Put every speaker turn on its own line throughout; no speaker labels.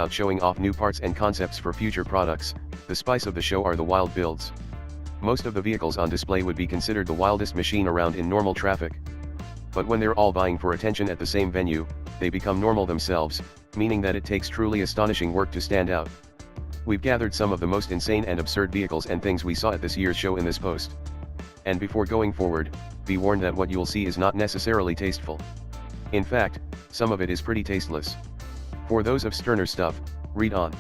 about showing off new parts and concepts for future products, the spice of the show are the wild builds. Most of the vehicles on display would be considered the wildest machine around in normal traffic. But when they're all vying for attention at the same venue, they become normal themselves, meaning that it takes truly astonishing work to stand out. We've gathered some of the most insane and absurd vehicles and things we saw at this year's show in this post. And before going forward, be warned that what you'll see is not necessarily tasteful. In fact, some of it is pretty tasteless. For those of sterner stuff, read on.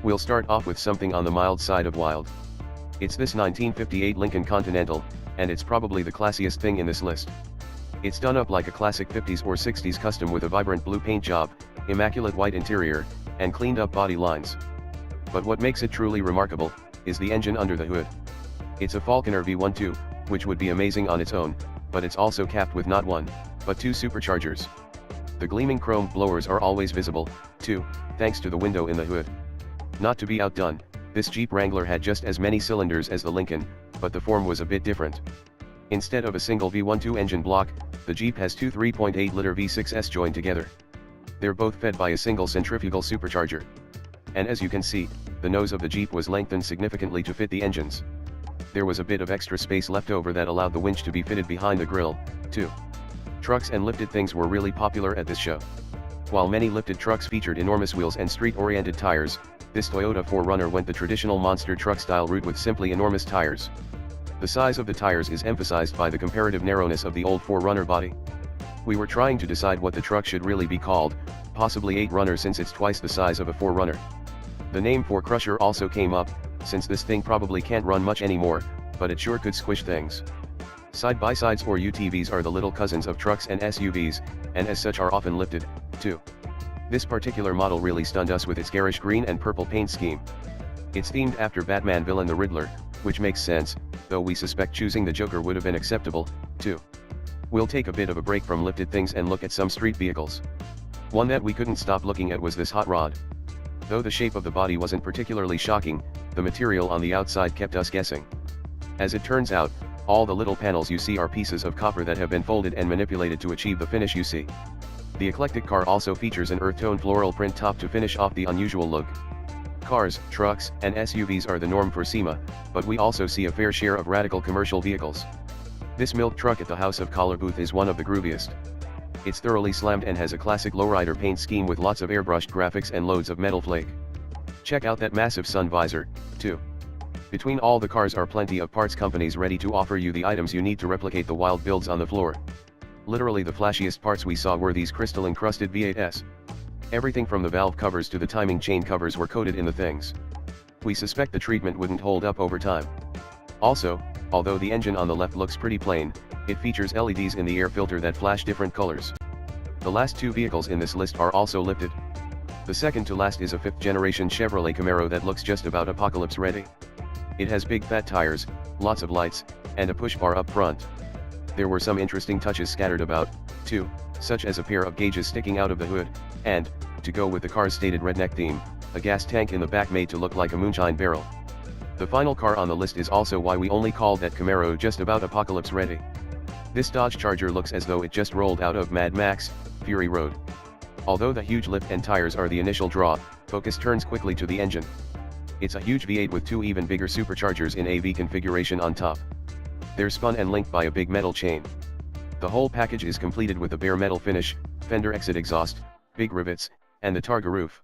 We'll start off with something on the mild side of wild. It's this 1958 Lincoln Continental, and it's probably the classiest thing in this list. It's done up like a classic 50s or 60s custom with a vibrant blue paint job, immaculate white interior, and cleaned up body lines. But what makes it truly remarkable is the engine under the hood. It's a Falconer V12, which would be amazing on its own, but it's also capped with not one, but two superchargers. The gleaming chrome blowers are always visible, too, thanks to the window in the hood. Not to be outdone, this Jeep Wrangler had just as many cylinders as the Lincoln, but the form was a bit different. Instead of a single V12 engine block, the Jeep has two 3.8-liter V6s joined together. They're both fed by a single centrifugal supercharger. And as you can see, the nose of the Jeep was lengthened significantly to fit the engines. There was a bit of extra space left over that allowed the winch to be fitted behind the grille, too. Trucks and lifted things were really popular at this show. While many lifted trucks featured enormous wheels and street-oriented tires, this Toyota 4Runner went the traditional monster truck-style route with simply enormous tires. The size of the tires is emphasized by the comparative narrowness of the old 4Runner body. We were trying to decide what the truck should really be called, possibly 8Runner since it's twice the size of a 4Runner. The name 4Crusher also came up, since this thing probably can't run much anymore, but it sure could squish things. Side-by-sides or UTVs are the little cousins of trucks and SUVs, and as such are often lifted, too. This particular model really stunned us with its garish green and purple paint scheme. It's themed after Batman villain the Riddler, which makes sense, though we suspect choosing the Joker would have been acceptable, too. We'll take a bit of a break from lifted things and look at some street vehicles. One that we couldn't stop looking at was this hot rod. Though the shape of the body wasn't particularly shocking, the material on the outside kept us guessing. As it turns out, all the little panels you see are pieces of copper that have been folded and manipulated to achieve the finish you see. The eclectic car also features an earth-tone floral print top to finish off the unusual look. Cars, trucks, and SUVs are the norm for SEMA, but we also see a fair share of radical commercial vehicles. This milk truck at the House of Collar booth is one of the grooviest. It's thoroughly slammed and has a classic lowrider paint scheme with lots of airbrushed graphics and loads of metal flake. Check out that massive sun visor, too. Between all the cars are plenty of parts companies ready to offer you the items you need to replicate the wild builds on the floor. Literally the flashiest parts we saw were these crystal-encrusted V8s. Everything from the valve covers to the timing chain covers were coated in the things. We suspect the treatment wouldn't hold up over time. Also, although the engine on the left looks pretty plain, it features LEDs in the air filter that flash different colors. The last two vehicles in this list are also lifted. The second to last is a 5th-generation Chevrolet Camaro that looks just about apocalypse ready. It has big fat tires, lots of lights, and a push bar up front. There were some interesting touches scattered about, too, such as a pair of gauges sticking out of the hood, and, to go with the car's stated redneck theme, a gas tank in the back made to look like a moonshine barrel. The final car on the list is also why we only called that Camaro just about apocalypse ready. This Dodge Charger looks as though it just rolled out of Mad Max, Fury Road. Although the huge lift and tires are the initial draw, focus turns quickly to the engine. It's a huge V8 with two even bigger superchargers in AV configuration on top. They're spun and linked by a big metal chain. The whole package is completed with a bare metal finish, fender exit exhaust, big rivets, and the Targa roof.